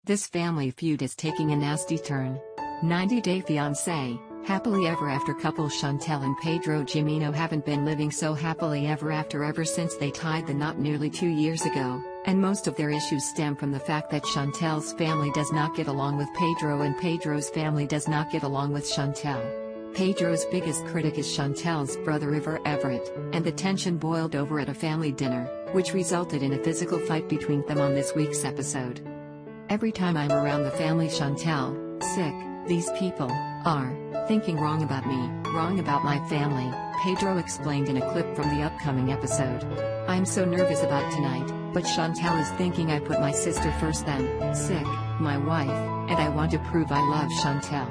This family feud is taking a nasty turn. 90-Day Fiancé, happily ever after couple Chantel and Pedro Jimeno haven't been living so happily ever since they tied the knot nearly 2 years ago, and most of their issues stem from the fact that Chantel's family does not get along with Pedro and Pedro's family does not get along with Chantel. Pedro's biggest critic is Chantel's brother River Everett, and the tension boiled over at a family dinner, which resulted in a physical fight between them on this week's episode. Every time I'm around the family Chantel, sick, these people are thinking wrong about me, wrong about my family, Pedro explained in a clip from the upcoming episode. I'm so nervous about tonight, but Chantel is thinking I put my sister first then, sick, my wife, and I want to prove I love Chantel.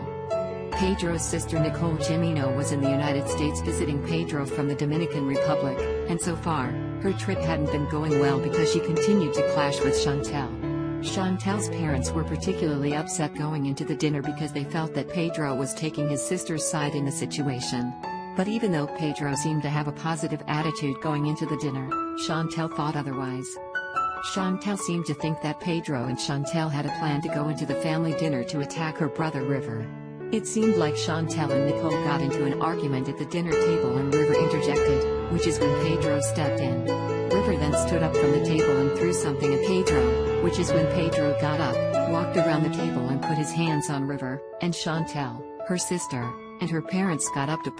Pedro's sister Nicole Jimeno was in the United States visiting Pedro from the Dominican Republic, and so far, her trip hadn't been going well because she continued to clash with Chantel. Chantel's parents were particularly upset going into the dinner because they felt that Pedro was taking his sister's side in the situation. But even though Pedro seemed to have a positive attitude going into the dinner, Chantel thought otherwise. Chantel seemed to think that Pedro and Chantel had a plan to go into the family dinner to attack her brother River. It seemed like Chantel and Nicole got into an argument at the dinner table and River interjected, which is when Pedro stepped in. River then stood up from the table and threw something at Pedro, which is when Pedro got up, walked around the table and put his hands on River, and Chantel, her sister, and her parents got up to pull